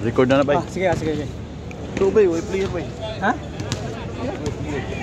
Record na ba? Sige, sige. Ito ba, way player ba? Ha?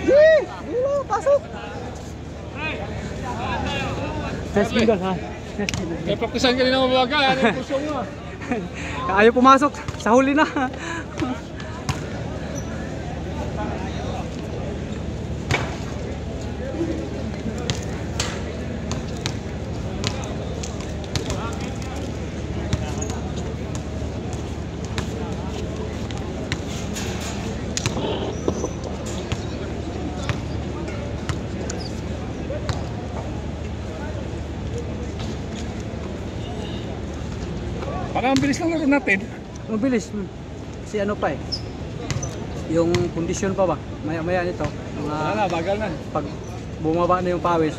Yee! Dilo, pasok! Test bingo ha? Test bingo. Kaya praktisan ka rin ang mabagal, ano yung puso mo? Ayaw pumasok, sa huli na. Parang ang bilis lang laro natin. Mabilis. Kasi ano pa eh. Yung kondisyon pa ba? Maya-maya nito. Wala na, bagal na. Pag bumaba na yung pawis.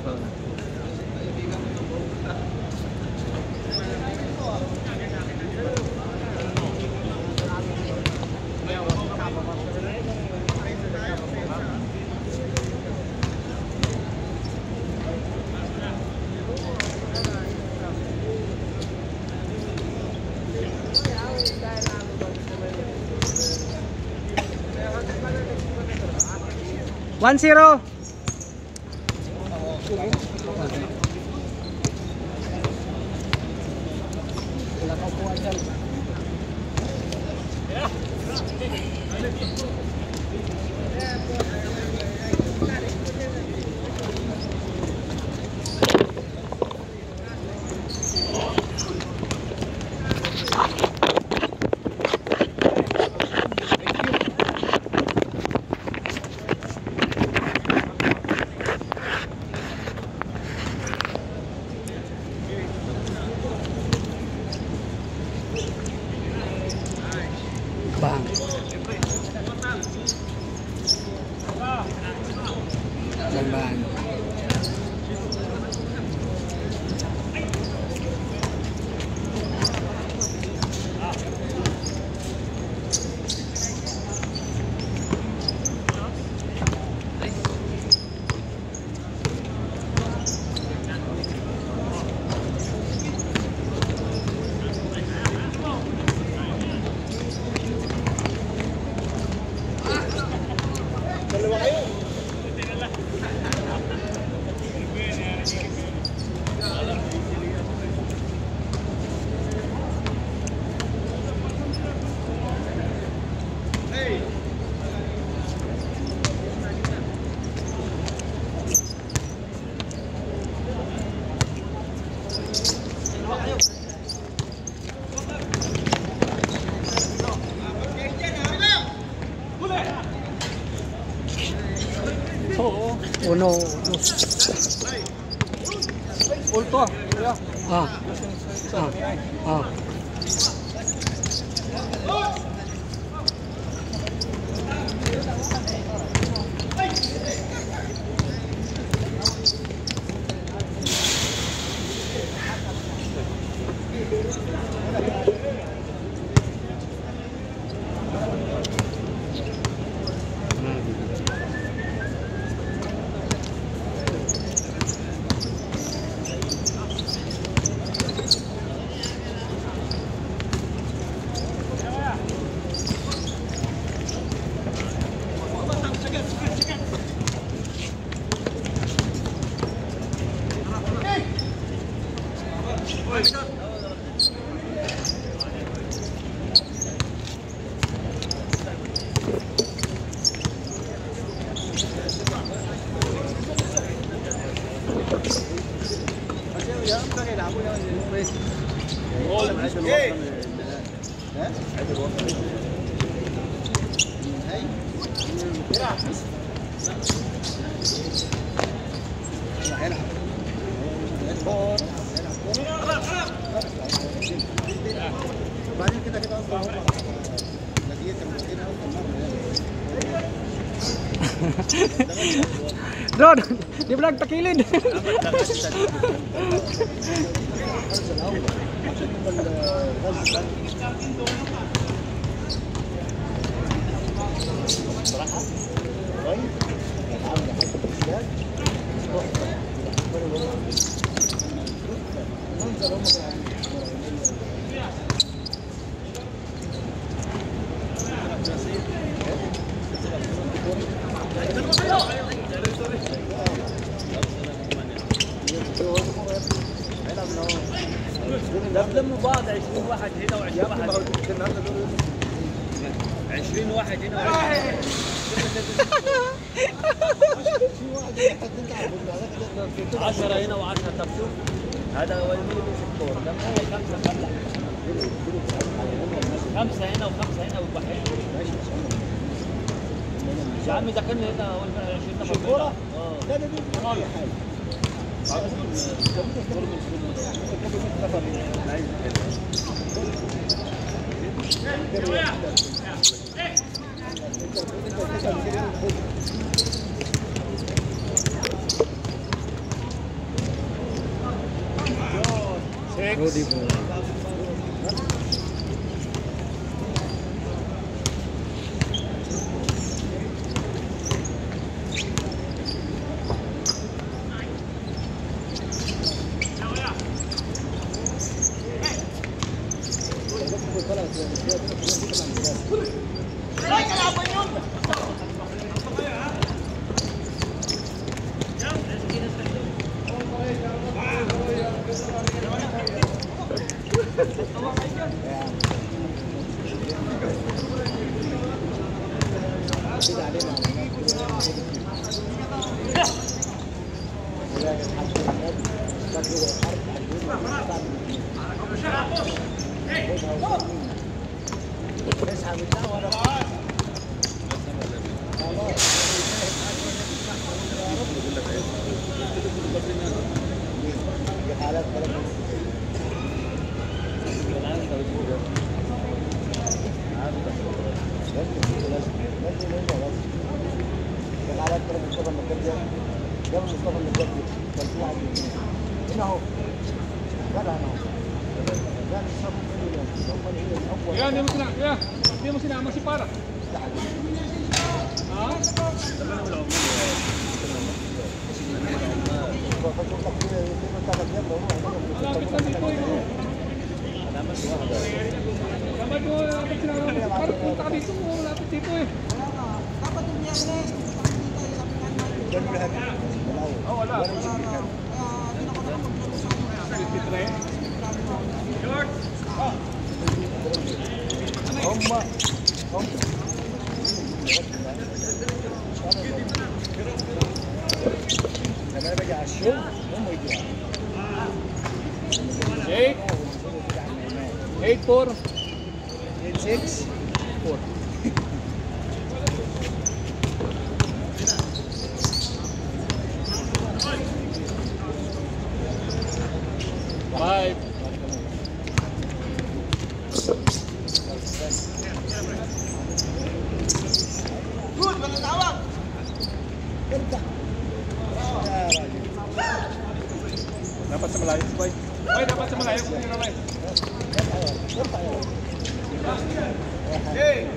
One zero. Bang. Bang. Uno. Ulto, kuya. Drone, di vlog takilid. 20 واحد هنا و20 واحد 20 واحد هنا و10 هنا و10. طب شوف هذا هو اللي بيمسك الكورة. ده هو 5 هنا و5 هنا وواحد. ماشي يا عم اذا كان هنا هو 20 نفر كورة. لا ده دي حاجة. Rudy po. Ya, dia mesti nak masih parah. Eight, 4, 8, 6, 4. Five. Dapat sa malayo, boy. Boy, dapat sa malayo. Hey!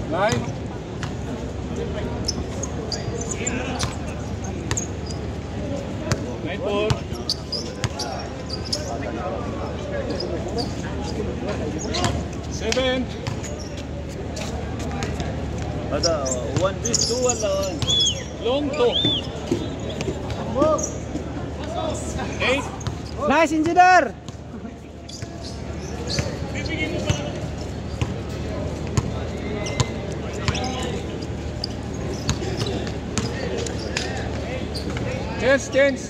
Line. Line 4. Seven. هذا 1 بيس 2 ولا 1؟ Long 2. 8. Nice, engineer! Chance.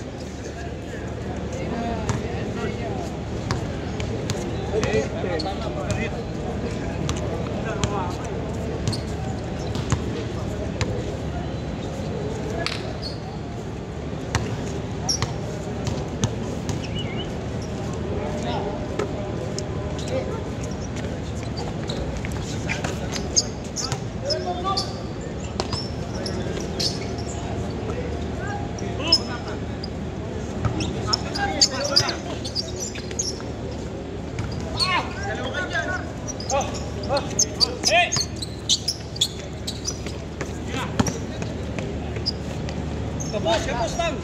Boss lang.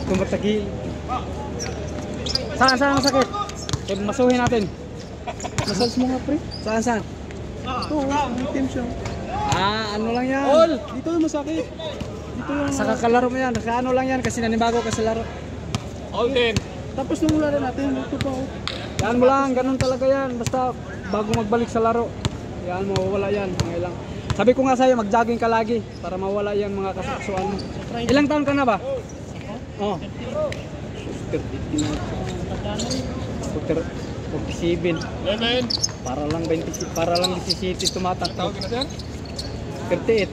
Tumatagil. Saan masakit? Masuhin natin. Massage mo nga, pre. Saan? Ito, may team siya. Ano lang yan? All! Dito yung masakit. Dito yung... Sa kakalaro mo yan. Ano lang yan kasi nanibago ka sa laro. All 10. Tapos nung wala na natin, ito pa. Oh. Yan mo lang, ganun talaga yan. Basta bago magbalik sa laro. Yan, mawawala yan. Mga ilang. Sabi ko nga sa'yo, mag-jogging ka lagi para mawala yan mga kasaksuan mo. Ilang taon ka na ba? Oh. 47. 11. Para lang 27, para lang 17 tumatakbo. Tawag na siya? 38.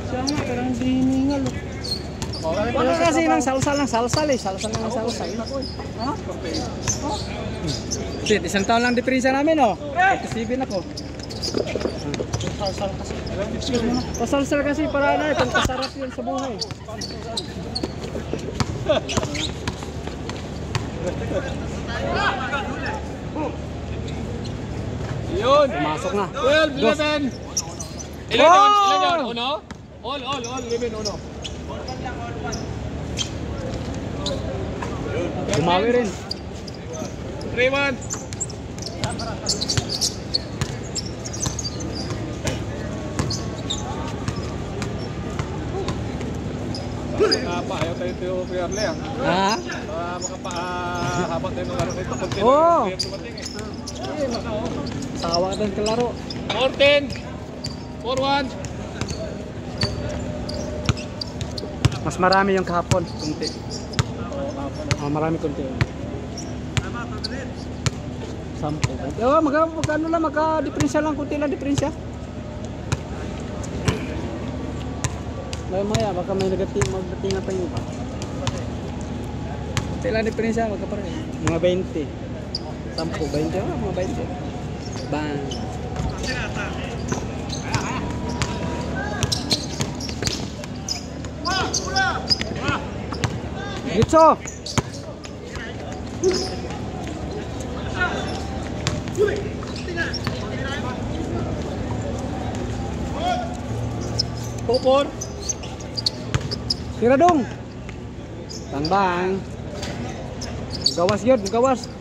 Siya nga, parang hindi hiningal. Oh. Wala kasi ng salsal eh. Salsal na ng salsal. Ha? Shit, isang taon lang diferensya namin oh. 47 ako. Pasalsal kasi para na itong kasarap yun sa buhay. Yun. Pumasok na. 12, 11. Ilan yun? Ilan yun? Uno? All, 11, uno. Bumawi rin. 3-1. Ayaw tayo ito yung Pierre ah. Ha? Makapahabot tayo ng laro nito. Oo. Dumating eh. Sawa ka doon kalaro. 14. 4-1. Mas marami yung kahapon. Kunti. Marami kunti. Sampo. Magkano lang, magka-diferensya lang. Kunti lang diferensya. Maya, baka may magdatingan pa yung iba. Kunti lang diferensya, magkapareho. Mga 20. Sampo, 20. Mga 20. Bang. Gitso! Pupor. Tira dong! Bang! Gawas yun, gawas!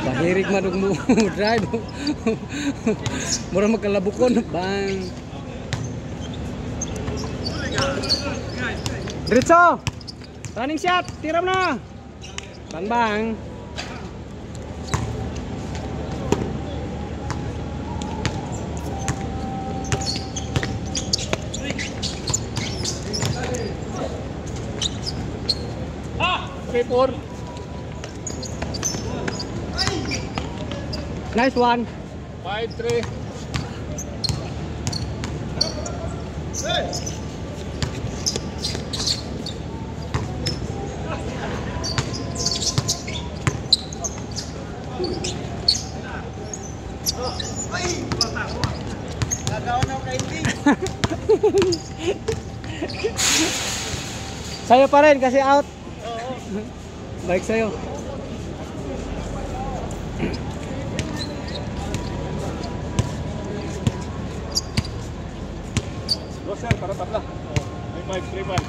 Bahirig madug mo drive. Mura magkalabukon. Bang! Diretso! Running shot! Tira mo na! Bang! Pupor. Nice one! 5-3. Sa'yo pa rin kasi out. Balik sa'yo. Go sir, para tabla. 3-5.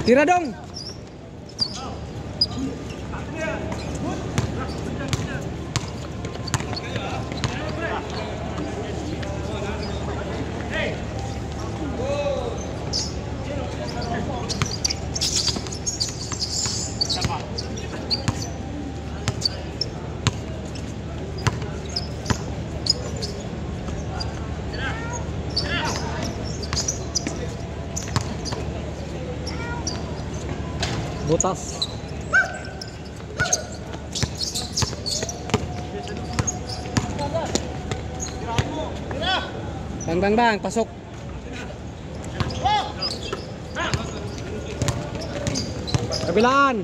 Tira dong! Butas. Bang, pasok. Kabilaan.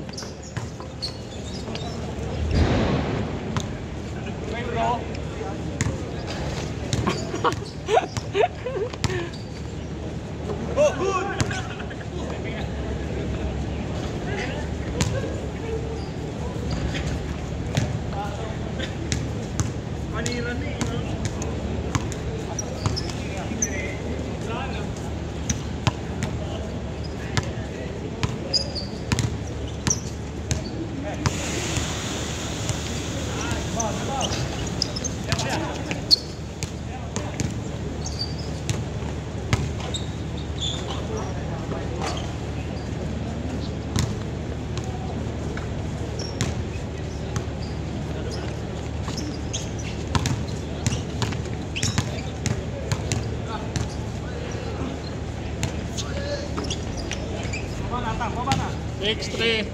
Six, three.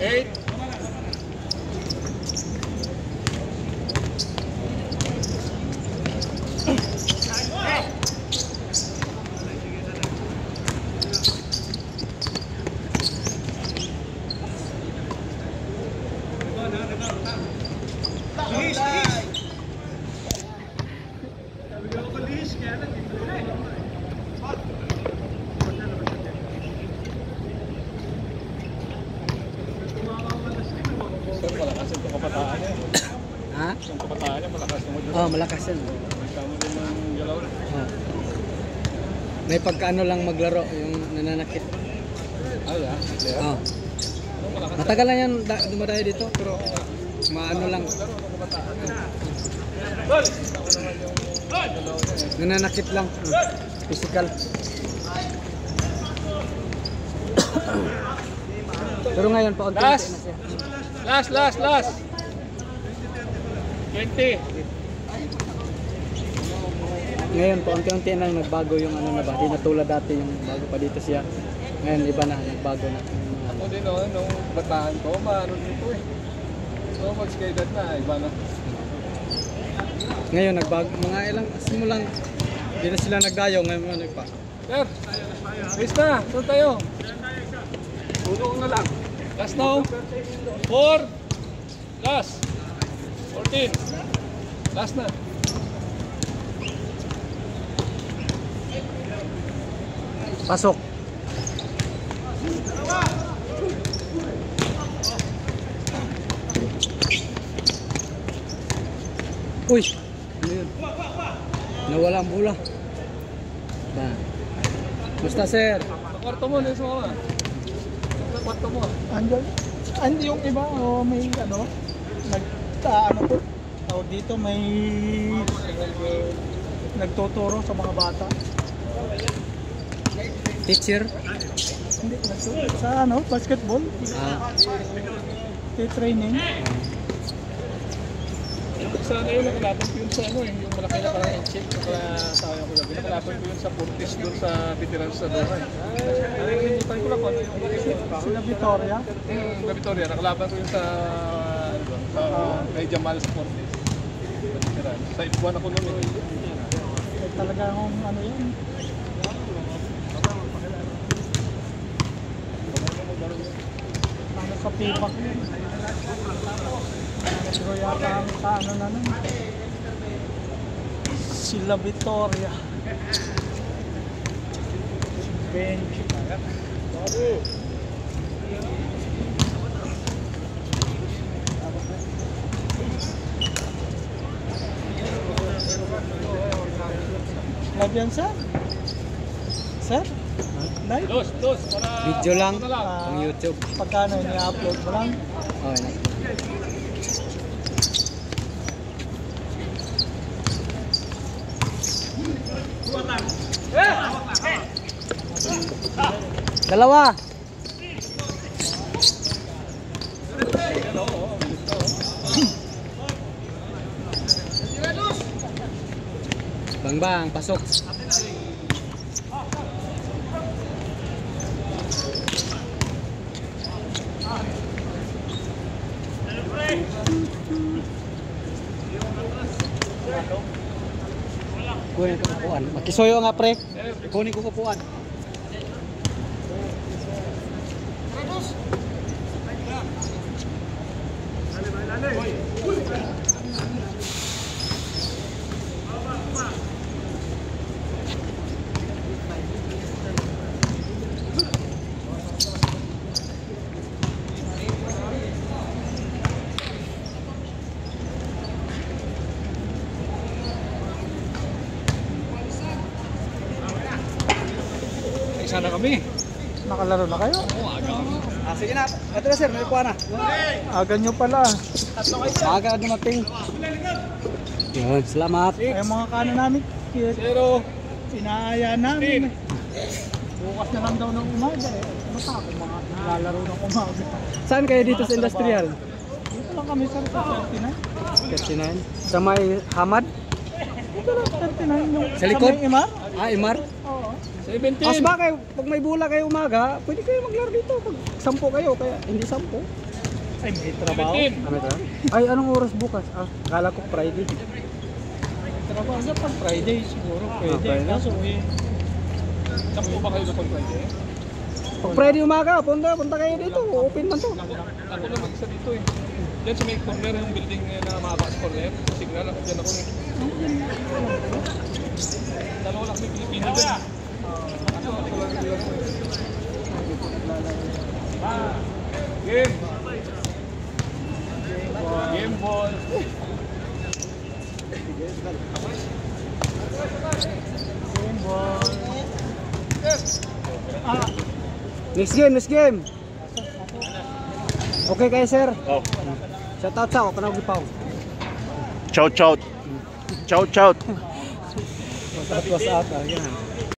Eight. Sir, malakas yung kapataan niya. Ha? Yung kapataan niya, malakas yung Oh, malakas yan. Kamo din ng galaw. Oh. May pagkaano lang maglaro, yung nananakit. Ay, ah. Oh. Matagal na yan dumadayo dito, pero maano lang. Nananakit lang. Physical. Pero ngayon, paunti-unti na siya. Last. 20. Ngayon, paunti-unti na nagbago yung ano na ba. Di na tulad dati yung bago pa dito siya. Ngayon, iba na, nagbago na. Ako din nung bataan ko, maano dito eh. So, mag-skated na, iba na. Ngayon, nagbago. Mga ilang simulang, di na sila nagdayo. Ngayon, nagpa. Sir, race na. Saan tayo? Tulong na lang. Last now. 4. Last. 14. Last na. Pasok. Uy! Ano yun? Nawala ang bola. Ba. Basta sir. Sa kwarto mo, Nelson ka. Sa kwarto mo. Andi yung iba, may ano, ano po, tawag dito, may nagtuturo sa mga bata. Teacher. Hindi, sa ano, basketball, Ah, training. Sa ano yun, nakalapan ko yun sa ano eh, yung malaki na parang check, nakalasawa ko gabi. Nakalapan ko yun sa Fortis doon sa veterans sa Dora. Nakalimutan ko lang kung ano yung Sila Victoria. sa Victoria, nakalaban ko yun sa kay Jamal sa Fortis. Sa Ipuan ako noon eh. Talaga akong ano yun. Ano sa pipak yun. Siguro yata ang sa ano na nun. Sila Victoria. Bench. Love yan, sir? Sir? Night? Dos, para... Video lang, Ano na lang? ang YouTube. Pagkano ini-upload mo lang? Okay na. Dalawa. Bang, pasok. Kunin ko upuan. Makisoyo nga pre. Kunin ko upuan. Sana kami. Nakalaro na kayo? Sige na. Ito na sir, may upuan na. Aga nyo pala. Aga dumating. Yun, salamat. Ay, yung mga kanan namin, kit. Pero, Inaaya namin. Bukas na lang daw ng umaga eh. Ano pa ako mga lalaro ng umaga. Saan kayo dito sa industrial? Dito lang kami sa 39. 39. Sa may Hamad? Dito lang 39 yung Sa likod? may Imar. Imar? Oo. 17. As ba kayo, pag may bula kayo umaga, pwede kayo maglaro dito. Pag 10 kayo, kaya hindi 10. Ay, may trabaho. 17. Ano ito? Ay, anong oras bukas? Kala ko Friday. May trabaho sa pag Friday siguro. Pwede. Friday. Kaso eh, Sakto ba kayo kapag Friday? Pag Friday umaga, punta kayo dito. Open man to. Ako lang mag-isa dito eh. Diyan sa may corner yung building na Maabas corner. Signal ako dyan ako eh. Dalawa lang may Pilipino dyan. Game! Game ball! game ball. Next game. Okay kayo sir? Oh. Shout out sa ako, kanang gipaw. Chow chow. Chow chow. Was out, yan.